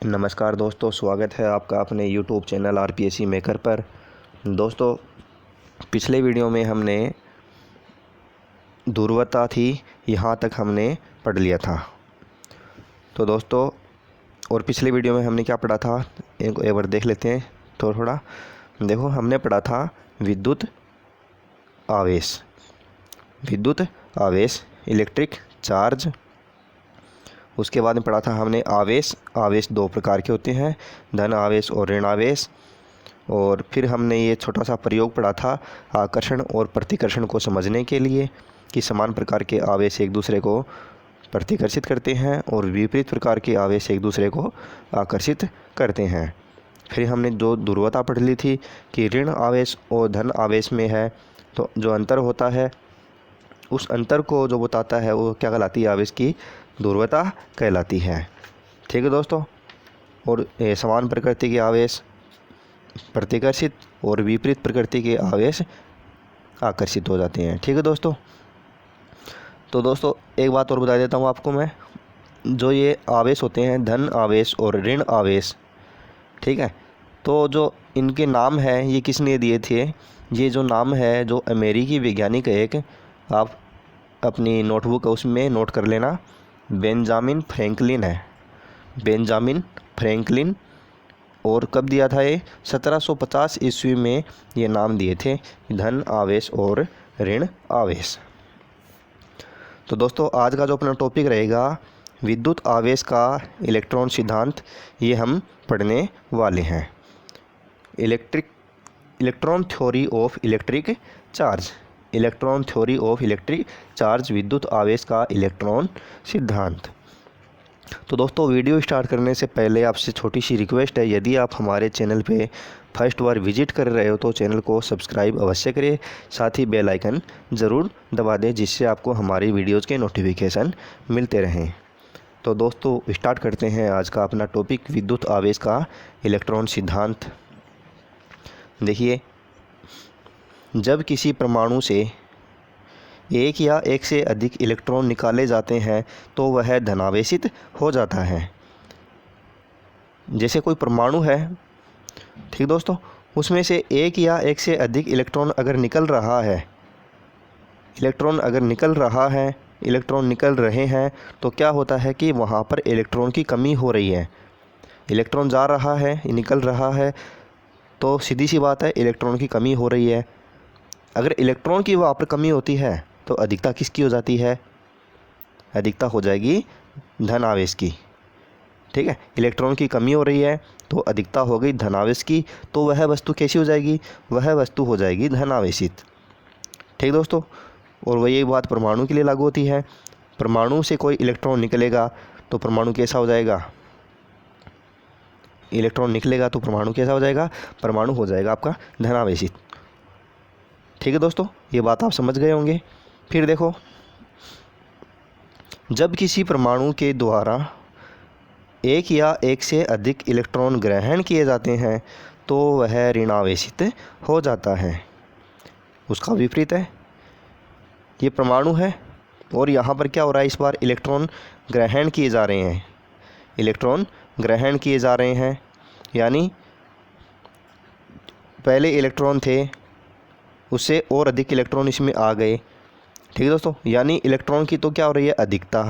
नमस्कार दोस्तों, स्वागत है आपका अपने YouTube चैनल RPSC मेकर पर। दोस्तों, पिछले वीडियो में हमने ध्रुवता थी, यहाँ तक हमने पढ़ लिया था। तो दोस्तों, और पिछले वीडियो में हमने क्या पढ़ा था एक बार देख लेते हैं। थोड़ा देखो, हमने पढ़ा था विद्युत आवेश इलेक्ट्रिक चार्ज। उसके बाद में पढ़ा था हमने आवेश दो प्रकार के होते हैं, धन आवेश और ऋण आवेश। और फिर हमने ये छोटा सा प्रयोग पढ़ा था आकर्षण और प्रतिकर्षण को समझने के लिए, कि समान प्रकार के आवेश एक दूसरे को प्रतिकर्षित करते हैं और विपरीत प्रकार के आवेश एक दूसरे को आकर्षित करते हैं। फिर हमने जो ध्रुवता पढ़ ली थी कि ऋण आवेश और धन आवेश में है, तो जो अंतर होता है उस अंतर को जो बताता है वो क्या कहलाती है, आवेश की ध्रुवता कहलाती है। ठीक है दोस्तों। और समान प्रकृति के आवेश प्रतिकर्षित और विपरीत प्रकृति के आवेश आकर्षित हो जाते हैं। ठीक है दोस्तों। तो दोस्तों, एक बात और बता देता हूँ आपको मैं, जो ये आवेश होते हैं धन आवेश और ऋण आवेश, ठीक है, तो जो इनके नाम है ये किसने दिए थे, ये जो नाम है जो अमेरिकी वैज्ञानिक है एक, आप अपनी नोटबुक उसमें नोट कर लेना, बेंजामिन फ्रैंकलिन है, बेंजामिन फ्रैंकलिन। और कब दिया था ये, 1750 ईस्वी में ये नाम दिए थे, धन आवेश और ऋण आवेश। तो दोस्तों, आज का जो अपना टॉपिक रहेगा विद्युत आवेश का इलेक्ट्रॉन सिद्धांत, ये हम पढ़ने वाले हैं। Electron theory of electric charge, electron theory of electric charge, विद्युत आवेश का इलेक्ट्रॉन सिद्धांत। तो दोस्तों, वीडियो स्टार्ट करने से पहले आपसे छोटी सी रिक्वेस्ट है, यदि आप हमारे चैनल पे फर्स्ट बार विजिट कर रहे हो तो चैनल को सब्सक्राइब अवश्य करें, साथ ही बेल आइकन ज़रूर दबा दें, जिससे आपको हमारी वीडियोज़ के नोटिफिकेशन मिलते रहें। तो दोस्तों, स्टार्ट करते हैं आज का अपना टॉपिक, विद्युत आवेश का इलेक्ट्रॉन सिद्धांत। देखिए, जब किसी परमाणु से एक या एक से अधिक इलेक्ट्रॉन निकाले जाते हैं तो वह धनावेशित हो जाता है। जैसे कोई परमाणु है, ठीक दोस्तों, उसमें से एक या एक से अधिक इलेक्ट्रॉन अगर निकल रहा है, इलेक्ट्रॉन निकल रहे हैं, तो क्या होता है कि वहाँ पर इलेक्ट्रॉन की कमी हो रही है। इलेक्ट्रॉन जा रहा है, निकल रहा है, तो सीधी सी बात है इलेक्ट्रॉन की कमी हो रही है। अगर इलेक्ट्रॉन की वहाँ पर कमी होती है तो अधिकता किसकी हो जाती है, अधिकता हो जाएगी धन आवेश की। ठीक है, इलेक्ट्रॉन की कमी हो रही है तो अधिकता हो गई धन आवेश की, तो वह वस्तु कैसी हो जाएगी, वह वस्तु हो जाएगी धन आवेशित। ठीक दोस्तों। और वही बात परमाणु के लिए लागू होती है। परमाणु से कोई इलेक्ट्रॉन निकलेगा तो परमाणु कैसा हो जाएगा, इलेक्ट्रॉन निकलेगा तो परमाणु कैसा हो जाएगा, परमाणु हो जाएगा आपका धनावेशित। ठीक है दोस्तों, ये बात आप समझ गए होंगे। फिर देखो, जब किसी परमाणु के द्वारा एक या एक से अधिक इलेक्ट्रॉन ग्रहण किए जाते हैं तो वह ऋणावेशित हो जाता है। उसका विपरीत है, ये परमाणु है और यहाँ पर क्या हो रहा है, इस बार इलेक्ट्रॉन ग्रहण किए जा रहे हैं, इलेक्ट्रॉन ग्रहण किए जा रहे हैं, यानी पहले इलेक्ट्रॉन थे उससे और अधिक इलेक्ट्रॉन इसमें आ गए। ठीक है दोस्तों, यानी इलेक्ट्रॉन की तो क्या हो रही है, अधिकता।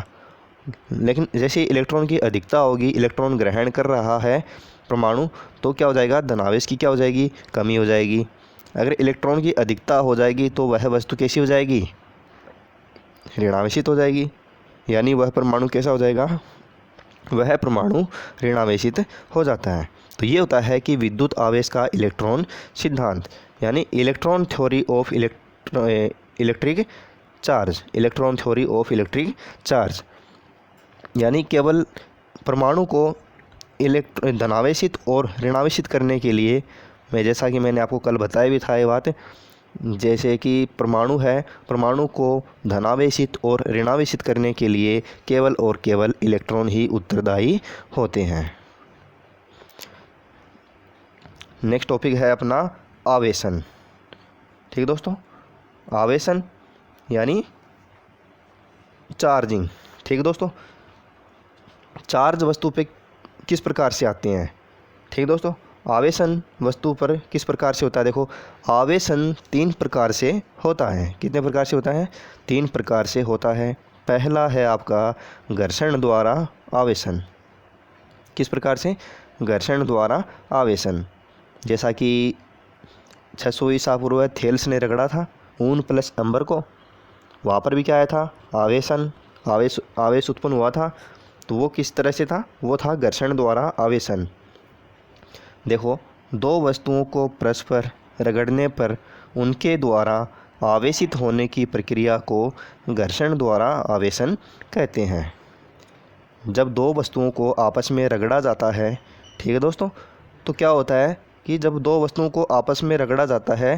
लेकिन जैसे इलेक्ट्रॉन की अधिकता होगी, इलेक्ट्रॉन ग्रहण कर रहा है परमाणु, तो क्या हो जाएगा, धनावेश की क्या हो जाएगी, कमी हो जाएगी। अगर इलेक्ट्रॉन की अधिकता हो जाएगी तो वह वस्तु कैसी हो जाएगी, ऋणावेशित हो जाएगी। यानी वह परमाणु कैसा हो जाएगा, वह परमाणु ऋणावेशित हो जाता है। तो ये होता है कि विद्युत आवेश का इलेक्ट्रॉन सिद्धांत, यानी electron theory of electric charge, electron theory of electric charge, यानी केवल परमाणु को धनावेशित और ऋणावेशित करने के लिए, जैसा कि मैंने आपको कल बताया भी था ये बात, जैसे कि परमाणु है, परमाणु को धनावेशित और ऋणावेशित करने के लिए केवल और केवल इलेक्ट्रॉन ही उत्तरदायी होते हैं। नेक्स्ट टॉपिक है अपना आवेशन। ठीक दोस्तों, आवेशन यानी चार्जिंग। ठीक है दोस्तों, चार्ज वस्तु पे किस प्रकार से आते हैं। ठीक दोस्तों, आवेशन वस्तु पर किस प्रकार से होता है। देखो, आवेशन 3 प्रकार से होता है। कितने प्रकार से होता है? 3 प्रकार से होता है। पहला है आपका घर्षण द्वारा आवेशन। किस प्रकार से? घर्षण द्वारा आवेशन। जैसा कि 600 ईसा पूर्व थेल्स ने रगड़ा था ऊन प्लस अंबर को, वहाँ पर भी क्या आया था? आवेश उत्पन्न हुआ था। तो वो किस तरह से था? वो था घर्षण द्वारा आवेशन। देखो, 2 वस्तुओं को परस्पर रगड़ने पर उनके द्वारा आवेशित होने की प्रक्रिया को घर्षण द्वारा आवेशन कहते हैं। जब 2 वस्तुओं को आपस में रगड़ा जाता है, ठीक है दोस्तों, तो क्या होता है कि जब 2 वस्तुओं को आपस में रगड़ा जाता है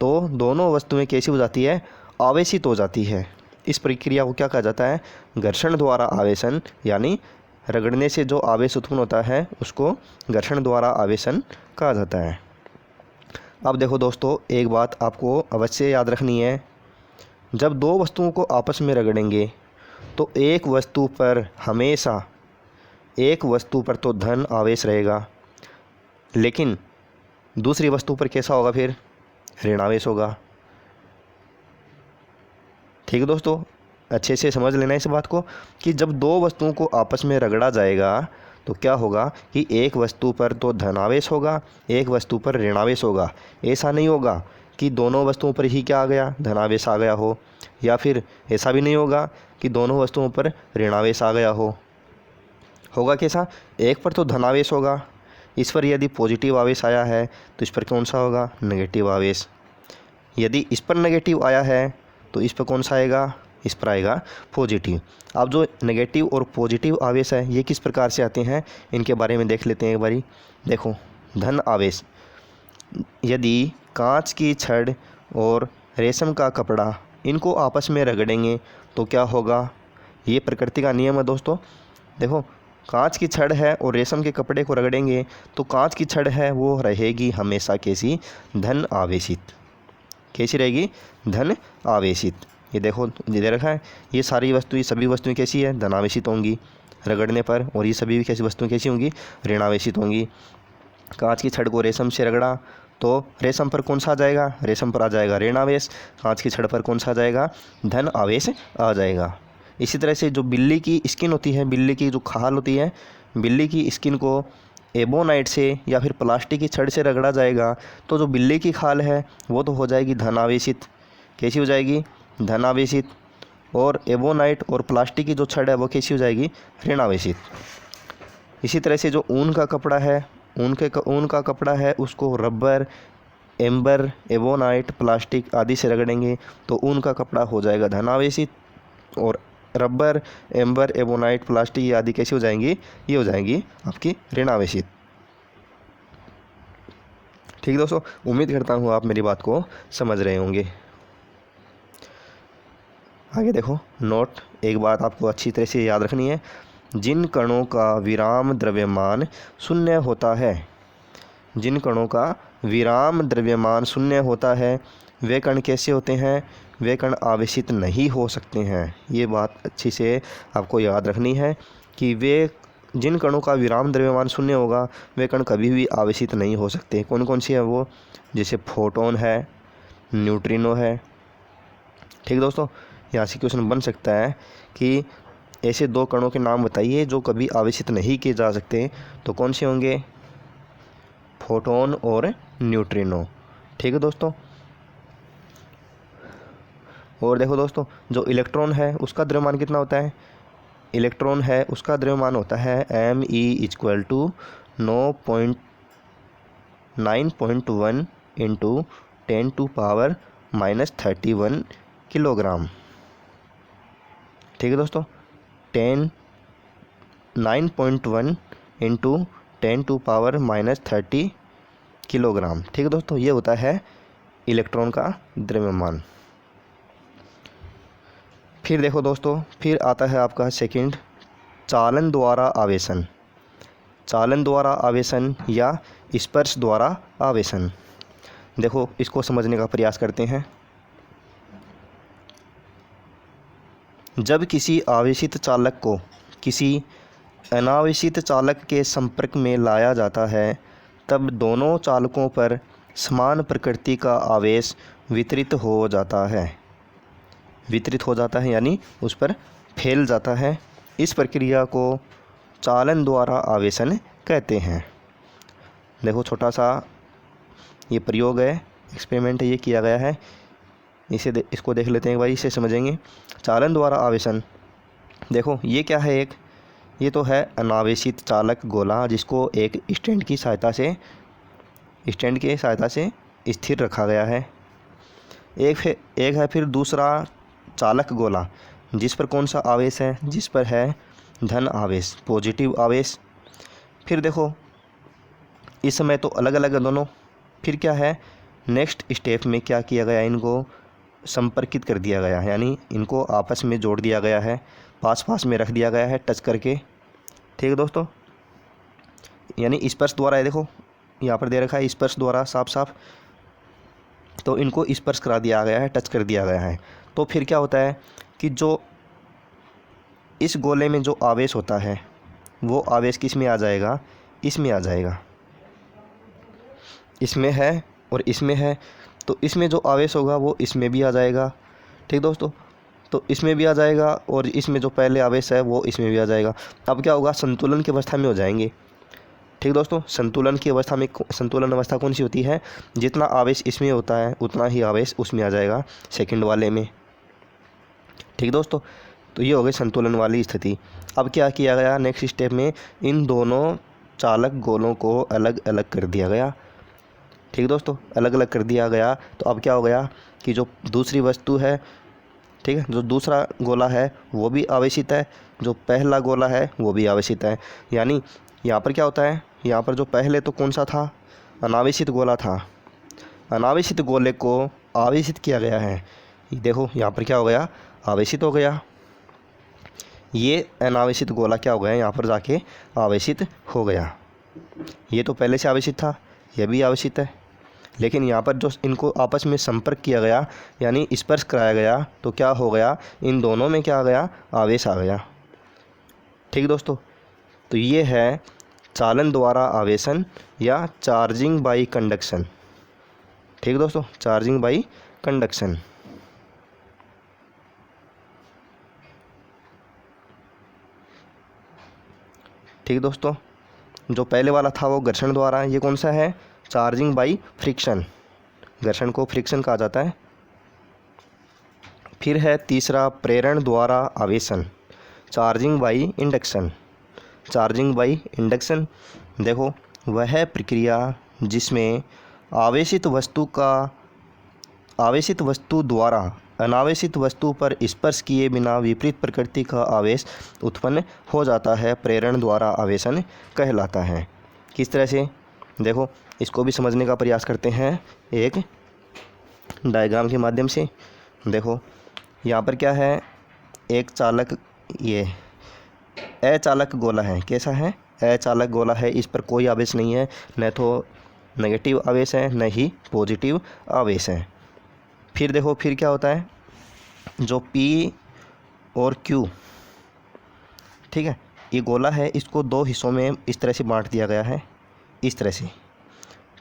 तो दोनों वस्तुएं कैसी हो जाती है? आवेशित हो जाती है। इस प्रक्रिया को क्या कहा जाता है? घर्षण द्वारा आवेशन, यानी रगड़ने से जो आवेश उत्पन्न होता है उसको घर्षण द्वारा आवेशन कहा जाता है। अब देखो दोस्तों, एक बात आपको अवश्य याद रखनी है। जब 2 वस्तुओं को आपस में रगड़ेंगे तो एक वस्तु पर हमेशा एक वस्तु पर तो धन आवेश रहेगा, लेकिन दूसरी वस्तु पर कैसा होगा? फिर ऋण आवेश होगा। ठीक है दोस्तों, अच्छे से समझ लेना इस बात को कि जब 2 वस्तुओं को आपस में रगड़ा जाएगा तो क्या होगा कि एक वस्तु पर तो धनावेश होगा, एक वस्तु पर ऋणावेश होगा। ऐसा नहीं होगा कि दोनों वस्तुओं पर ही क्या आ गया? धनावेश आ गया हो, या फिर ऐसा भी नहीं होगा कि दोनों वस्तुओं पर ऋणावेश आ गया हो। होगा कैसा? एक पर तो धनावेश होगा, इस पर यदि पॉजिटिव आवेश आया है तो इस पर कौन सा होगा? नेगेटिव आवेश। यदि इस पर नेगेटिव आया है तो इस पर कौन सा आएगा? इस पर आएगा पॉजिटिव। अब जो नेगेटिव और पॉजिटिव आवेश है ये किस प्रकार से आते हैं, इनके बारे में देख लेते हैं एक बारी। देखो, धन आवेश, यदि कांच की छड़ और रेशम का कपड़ा इनको आपस में रगड़ेंगे तो क्या होगा? ये प्रकृति का नियम है दोस्तों। देखो, कांच की छड़ है और रेशम के कपड़े को रगड़ेंगे तो कांच की छड़ है वो रहेगी हमेशा कैसी? धन आवेशित। कैसी रहेगी? धन आवेशित। ये देखो, ये दे रखा है, ये सारी वस्तुएं, सभी वस्तुएं कैसी है? धनावेशित होंगी रगड़ने पर, और ये सभी कैसी वस्तुएं कैसी होंगी? ऋणावेशित होंगी। कांच की छड़ को रेशम से रगड़ा तो रेशम पर कौन सा आ जाएगा? रेशम पर आ जाएगा ऋण आवेश। कांच की छड़ पर कौन सा आ जाएगा? धन आवेश आ जाएगा। इसी तरह से जो बिल्ली की स्किन होती है, बिल्ली की जो खाल होती है, बिल्ली की स्किन को एबोनाइट से या फिर प्लास्टिक की छड़ से रगड़ा जाएगा तो जो बिल्ली की खाल है वो तो हो जाएगी धनावेशित। कैसी हो जाएगी? धनावेशित। और एबोनाइट और प्लास्टिक की जो छड़ है वो कैसी हो जाएगी? ऋणावेशित। इसी तरह से जो ऊन का कपड़ा है, ऊन का कपड़ा है उसको रबर, एम्बर, एबोनाइट, प्लास्टिक आदि से रगड़ेंगे तो ऊन का कपड़ा हो जाएगा धनावेशित, और रबर, एम्बर, एबोनाइट, प्लास्टिक आदि कैसी हो जाएंगी? ये हो जाएंगी आपकी ऋणावेशित। ठीक दोस्तों, उम्मीद करता हूँ आप मेरी बात को समझ रहे होंगे। आगे देखो, नोट, एक बात आपको अच्छी तरह से याद रखनी है। जिन कणों का विराम द्रव्यमान शून्य होता है, जिन कणों का विराम द्रव्यमान शून्य होता है वे कण कैसे होते हैं? वे कण आवेशित नहीं हो सकते हैं। ये बात अच्छी से आपको याद रखनी है कि वे, जिन कणों का विराम द्रव्यमान शून्य होगा वे कण कभी भी आवेशित नहीं हो सकते। कौन कौन सी है वो? जैसे फोटोन है, न्यूट्रिनो है। ठीक दोस्तों, यहाँ से क्वेश्चन बन सकता है कि ऐसे 2 कणों के नाम बताइए जो कभी आवेशित नहीं किए जा सकते, तो कौन से होंगे? फोटोन और न्यूट्रिनो। ठीक है दोस्तों। और देखो दोस्तों, जो इलेक्ट्रॉन है उसका द्रव्यमान कितना होता है? इलेक्ट्रॉन है उसका द्रव्यमान होता है Me = 9.1 × 10⁻³ किलोग्राम। ठीक है दोस्तों, 9.1 × 10⁻³ किलोग्राम। ठीक है दोस्तों, ये होता है इलेक्ट्रॉन का द्रव्यमान। फिर देखो दोस्तों, फिर आता है आपका सेकंड, चालन द्वारा आवेशन। चालन द्वारा आवेशन या स्पर्श द्वारा आवेशन। देखो, इसको समझने का प्रयास करते हैं। जब किसी आवेशित चालक को किसी अनावेशित चालक के संपर्क में लाया जाता है तब दोनों चालकों पर समान प्रकृति का आवेश वितरित हो जाता है। वितरित हो जाता है यानी उस पर फैल जाता है। इस प्रक्रिया को चालन द्वारा आवेशन कहते हैं। देखो छोटा सा ये प्रयोग है, एक्सपेरिमेंट ये किया गया है, इसको देख लेते हैं एक बार, इसे समझेंगे। चालन द्वारा आवेशन, देखो ये क्या है, ये तो है अनावेशित चालक गोला जिसको एक स्टैंड की सहायता से स्थिर रखा गया है। एक है फिर दूसरा चालक गोला जिस पर कौन सा आवेश है, जिस पर है धन आवेश, पॉजिटिव आवेश। फिर देखो इस समय तो अलग अलग है दोनों। फिर क्या है, नेक्स्ट स्टेप में क्या किया गया, इनको संपर्कित कर दिया गया, यानी इनको आपस में जोड़ दिया गया है, पास में रख दिया गया है टच करके। ठीक है दोस्तों, यानी स्पर्श द्वारा है, देखो यहाँ पर दे रखा है स्पर्श द्वारा साफ, तो इनको स्पर्श करा दिया गया है, टच कर दिया गया है। तो फिर क्या होता है कि जो इस गोले में जो आवेश होता है वो आवेश किस में आ जाएगा, इसमें आ जाएगा। इसमें है और इसमें है, तो इसमें जो आवेश होगा वो इसमें भी आ जाएगा। ठीक दोस्तों, तो इसमें भी आ जाएगा और इसमें जो पहले आवेश है वो इसमें भी आ जाएगा। अब क्या होगा, संतुलन की अवस्था में हो जाएंगे। ठीक दोस्तों, संतुलन अवस्था कौन सी होती है, जितना आवेश इसमें होता है उतना ही आवेश उसमें आ जाएगा सेकंड वाले में। ठीक दोस्तों, तो ये हो गई संतुलन वाली स्थिति। अब क्या किया गया, नेक्स्ट स्टेप में इन दोनों चालक गोलों को अलग अलग कर दिया गया। ठीक दोस्तों, अलग अलग कर दिया गया, तो अब क्या हो गया कि जो दूसरी वस्तु है, ठीक है, जो दूसरा गोला है वो भी आवेशित है, जो पहला गोला है वो भी आवेशित है। यानी यहाँ पर क्या होता है, यहाँ पर जो पहले तो कौन सा था, अनावेशित गोला था, अनावेशित गोले को आवेशित किया गया है। देखो यहाँ पर क्या हो गया, आवेशित हो गया। ये अनावेशित गोला क्या हो गया, यहाँ पर जाके आवेशित हो गया। ये तो पहले से आवेशित था, यह भी आवेशित है, लेकिन यहाँ पर जो इनको आपस में संपर्क किया गया यानी स्पर्श कराया गया, तो क्या हो गया, इन दोनों में क्या आ गया, आवेश आ गया। ठीक दोस्तों, तो ये है चालन द्वारा आवेशन या चार्जिंग बाई कंडक्शन। ठीक दोस्तों, चार्जिंग बाई कंडक्शन। ठीक दोस्तों, जो पहले वाला था वो घर्षण द्वारा, ये कौन सा है, चार्जिंग बाई फ्रिक्शन। घर्षण को फ्रिक्शन कहा जाता है। फिर है तीसरा प्रेरण द्वारा आवेशन, charging by induction. Charging by induction, देखो वह प्रक्रिया जिसमें आवेशित वस्तु द्वारा अनावेशित वस्तु पर स्पर्श किए बिना विपरीत प्रकृति का आवेश उत्पन्न हो जाता है, प्रेरण द्वारा आवेशन कहलाता है। किस तरह से, देखो इसको भी समझने का प्रयास करते हैं एक डायग्राम के माध्यम से। देखो यहाँ पर क्या है, एक चालक, ये अचालक गोला है। कैसा है, अचालक गोला है, इस पर कोई आवेश नहीं है, न तो नेगेटिव आवेश है न ही पॉजिटिव आवेश है। फिर देखो फिर क्या होता है, जो P और Q, ठीक है, ये गोला है, इसको दो हिस्सों में इस तरह से बांट दिया गया है, इस तरह से।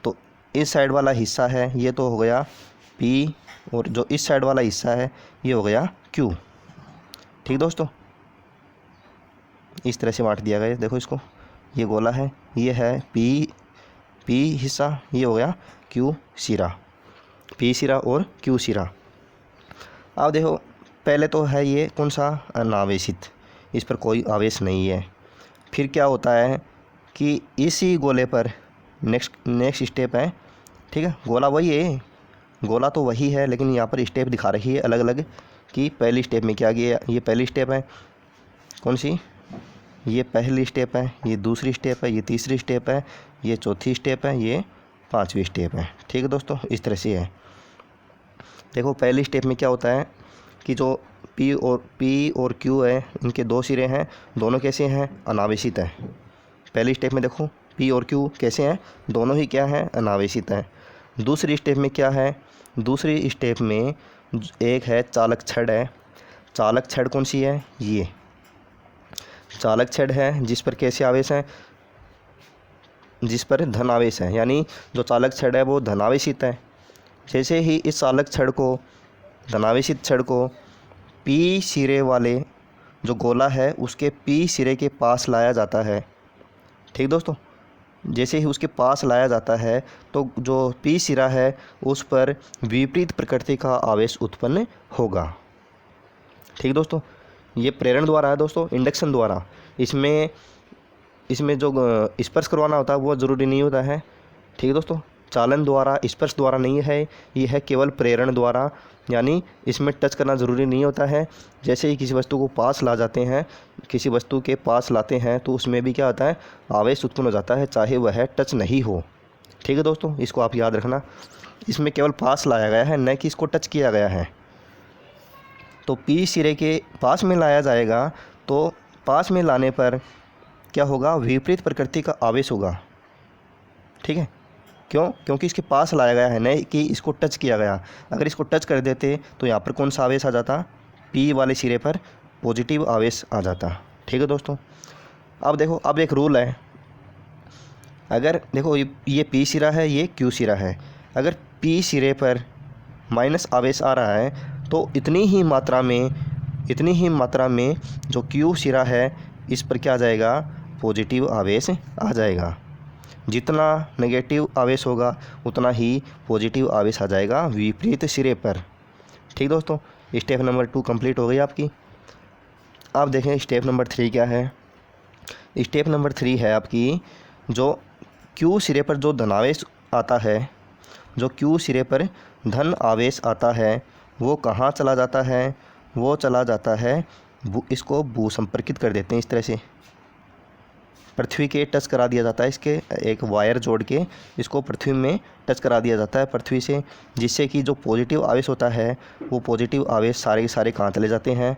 तो इस साइड वाला हिस्सा है ये तो हो गया P, और जो इस साइड वाला हिस्सा है ये हो गया Q। ठीक दोस्तों, इस तरह से बांट दिया गया। देखो इसको, ये गोला है, ये है P हिस्सा, ये हो गया Q सिरा, P सिरा और Q सिरा। अब देखो पहले तो है ये कौन सा, अनावेशित, इस पर कोई आवेश नहीं है। फिर क्या होता है कि इसी गोले पर नेक्स्ट स्टेप है, ठीक है, गोला वही है, गोला तो वही है, लेकिन यहाँ पर स्टेप दिखा रही है अलग अलग कि पहली स्टेप में क्या किया। ये पहली स्टेप है, कौन सी, ये पहली स्टेप है, ये दूसरी स्टेप है, ये तीसरी स्टेप है, ये चौथी स्टेप है, ये पांचवी स्टेप है। ठीक है दोस्तों, इस तरह से है। देखो पहली स्टेप में क्या होता है कि जो P और Q है, इनके दो सिरे हैं, दोनों कैसे हैं, अनावेशित हैं। पहली स्टेप में देखो P और Q कैसे हैं, दोनों ही क्या हैं, अनावेशित हैं। दूसरी स्टेप में क्या है, दूसरी स्टेप में एक है चालक छड़ है। चालक छड़ कौन सी है, ये चालक छड़ है जिस पर कैसे आवेश है, जिस पर धन आवेश है, यानी जो चालक छड़ है वो धनावेशित है। जैसे ही इस चालक छड़ को, धनावेशित छड़ को पी सिरे वाले जो गोला है उसके पी सिरे के पास लाया जाता है। ठीक दोस्तों, जैसे ही उसके पास लाया जाता है तो जो पी सिरा है उस पर विपरीत प्रकृति का आवेश उत्पन्न होगा। ठीक दोस्तों, ये प्रेरण द्वारा है दोस्तों, इंडक्शन द्वारा। इसमें जो स्पर्श करवाना होता है वो ज़रूरी नहीं होता है। ठीक है दोस्तों, चालन द्वारा, स्पर्श द्वारा नहीं है, ये है केवल प्रेरण द्वारा, यानी इसमें टच करना ज़रूरी नहीं होता है। जैसे ही किसी वस्तु को पास ला जाते हैं, किसी वस्तु के पास लाते हैं तो उसमें भी क्या होता है, आवेश उत्पन्न हो जाता है, चाहे वह टच नहीं हो। ठीक है दोस्तों, इसको आप याद रखना। इसमें केवल पास लाया गया है, न कि इसको टच किया गया है। तो पी सिरे के पास में लाया जाएगा तो पास में लाने पर क्या होगा, विपरीत प्रकृति का आवेश होगा। ठीक है, क्यों? क्योंकि इसके पास लाया गया है, नहीं कि इसको टच किया गया। अगर इसको टच कर देते तो यहाँ पर कौन सा आवेश आ जाता, पी वाले सिरे पर पॉजिटिव आवेश आ जाता। ठीक है दोस्तों, अब देखो, अब एक रूल है। अगर देखो ये पी सिरा है, ये क्यू सिरा है। अगर पी सिरे पर माइनस आवेश आ रहा है तो इतनी ही मात्रा में जो क्यू सिरा है इस पर क्या आ जाएगा, पॉजिटिव आवेश आ जाएगा। जितना नेगेटिव आवेश होगा उतना ही पॉजिटिव आवेश आ जाएगा विपरीत सिरे पर। ठीक दोस्तों, स्टेप नंबर 2 कंप्लीट हो गई आपकी। आप देखें स्टेप नंबर 3 क्या है। स्टेप नंबर 3 है आपकी, जो क्यू सिरे पर जो धनावेश आता है, जो क्यू सिरे पर धन आवेश आता है वो कहाँ चला जाता है, वो चला जाता है, इसको भू संपर्कित कर देते हैं। इस तरह से पृथ्वी के टच करा दिया जाता है, इसके एक वायर जोड़ के इसको पृथ्वी में टच करा दिया जाता है पृथ्वी से, जिससे कि जो पॉजिटिव आवेश होता है वो पॉजिटिव आवेश सारे के सारे कहाँ चले जाते हैं,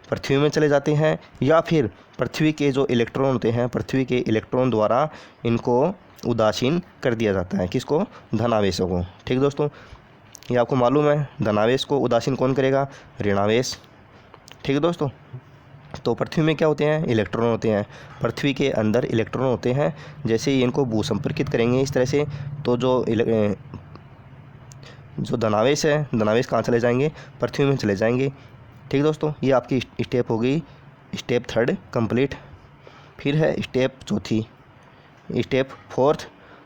पृथ्वी में चले जाते हैं, या फिर पृथ्वी के जो इलेक्ट्रॉन होते हैं, पृथ्वी के इलेक्ट्रॉन द्वारा इनको उदासीन कर दिया जाता है। किसको, धनावेशों को। ठीक दोस्तों, ये आपको मालूम है, धनावेश को उदासीन कौन करेगा, ऋणावेश। ठीक है दोस्तों, तो पृथ्वी में क्या होते हैं, इलेक्ट्रॉन होते हैं। पृथ्वी के अंदर इलेक्ट्रॉन होते हैं। जैसे ही इनको भू संपर्कित करेंगे इस तरह से, तो जो धनावेश है, धनावेश कहाँ चले जाएंगे, पृथ्वी में चले जाएंगे। ठीक दोस्तों, ये आपकी स्टेप हो गई, स्टेप 3 कंप्लीट। फिर है स्टेप 4, स्टेप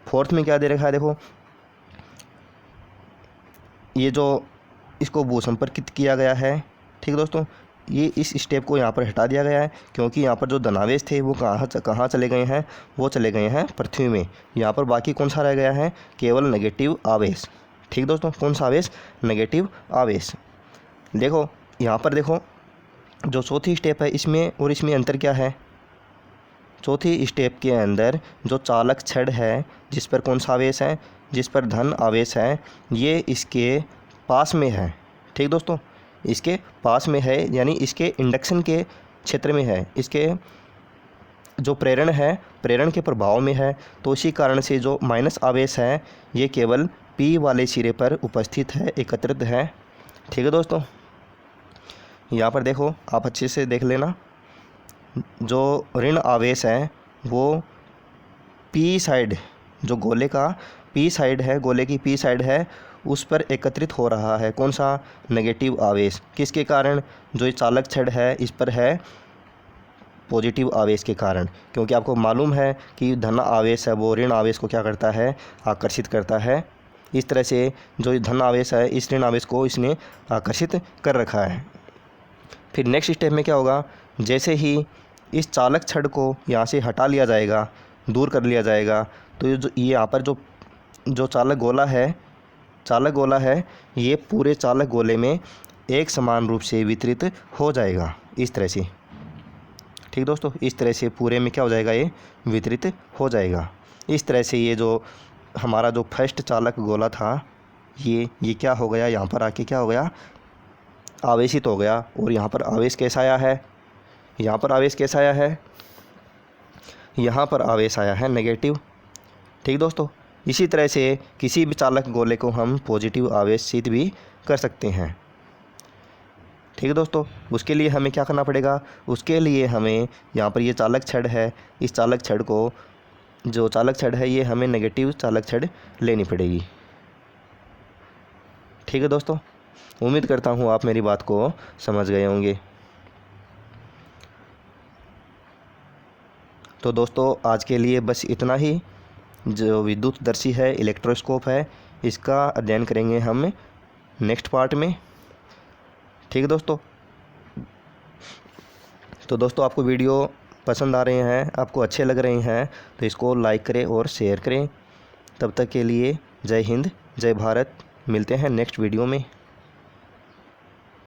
4 में क्या दे रखा है, देखो ये जो इसको भू संपर्कित किया गया है। ठीक दोस्तों, ये इस स्टेप को यहाँ पर हटा दिया गया है, क्योंकि यहाँ पर जो धनावेश थे वो कहाँ चले गए हैं, वो चले गए हैं पृथ्वी में। यहाँ पर बाकी कौन सा रह गया है, केवल नेगेटिव आवेश। ठीक दोस्तों, कौन सा आवेश, नेगेटिव आवेश। देखो यहाँ पर देखो, जो चौथी स्टेप है इसमें और इसमें अंतर क्या है। चौथी स्टेप के अंदर जो चालक छड़ है जिस पर कौन सा आवेश है, जिस पर धन आवेश है, ये इसके पास में है। ठीक दोस्तों, इसके पास में है, यानी इसके इंडक्शन के क्षेत्र में है, इसके जो प्रेरण है, प्रेरण के प्रभाव में है। तो इसी कारण से जो माइनस आवेश है ये केवल पी वाले सिरे पर उपस्थित है, एकत्रित है। ठीक है दोस्तों, यहाँ पर देखो, आप अच्छे से देख लेना, जो ऋण आवेश है वो पी साइड, जो गोले का पी साइड है, गोले की पी साइड है, उस पर एकत्रित हो रहा है। कौन सा, नेगेटिव आवेश। किसके कारण, जो ये चालक छड़ है इस पर है पॉजिटिव आवेश के कारण। क्योंकि आपको मालूम है कि धन आवेश है वो ऋण आवेश को क्या करता है, आकर्षित करता है। इस तरह से जो धन आवेश है इस ऋण आवेश को इसने आकर्षित कर रखा है। फिर नेक्स्ट स्टेप में क्या होगा, जैसे ही इस चालक छड़ को यहाँ से हटा लिया जाएगा, दूर कर लिया जाएगा, तो ये यहाँ पर जो चालक गोला है ये पूरे चालक गोले में एक समान रूप से वितरित हो जाएगा, इस तरह से। ठीक दोस्तों, इस तरह से पूरे में क्या हो जाएगा, ये वितरित हो जाएगा। इस तरह से ये जो हमारा जो फर्स्ट चालक गोला था ये क्या हो गया, यहाँ पर आके क्या हो गया, आवेशित हो गया। और यहाँ पर आवेश कैसा आया है, यहाँ पर आवेश कैसा आया है, यहाँ पर आवेश आया है नेगेटिव। ठीक दोस्तों, इसी तरह से किसी भी चालक गोले को हम पॉजिटिव आवेशित भी कर सकते हैं। ठीक है दोस्तों, उसके लिए हमें क्या करना पड़ेगा, उसके लिए हमें यहाँ पर ये चालक छड़ है, इस चालक छड़ को, जो चालक छड़ है ये हमें नेगेटिव चालक छड़ लेनी पड़ेगी। ठीक है दोस्तों, उम्मीद करता हूँ आप मेरी बात को समझ गए होंगे। तो दोस्तों आज के लिए बस इतना ही। जो विद्युतदर्शी है, इलेक्ट्रोस्कोप है, इसका अध्ययन करेंगे हम नेक्स्ट पार्ट में। ठीक है दोस्तों, तो दोस्तों आपको वीडियो पसंद आ रहे हैं, आपको अच्छे लग रहे हैं, तो इसको लाइक करें और शेयर करें। तब तक के लिए जय हिंद, जय भारत। मिलते हैं नेक्स्ट वीडियो में।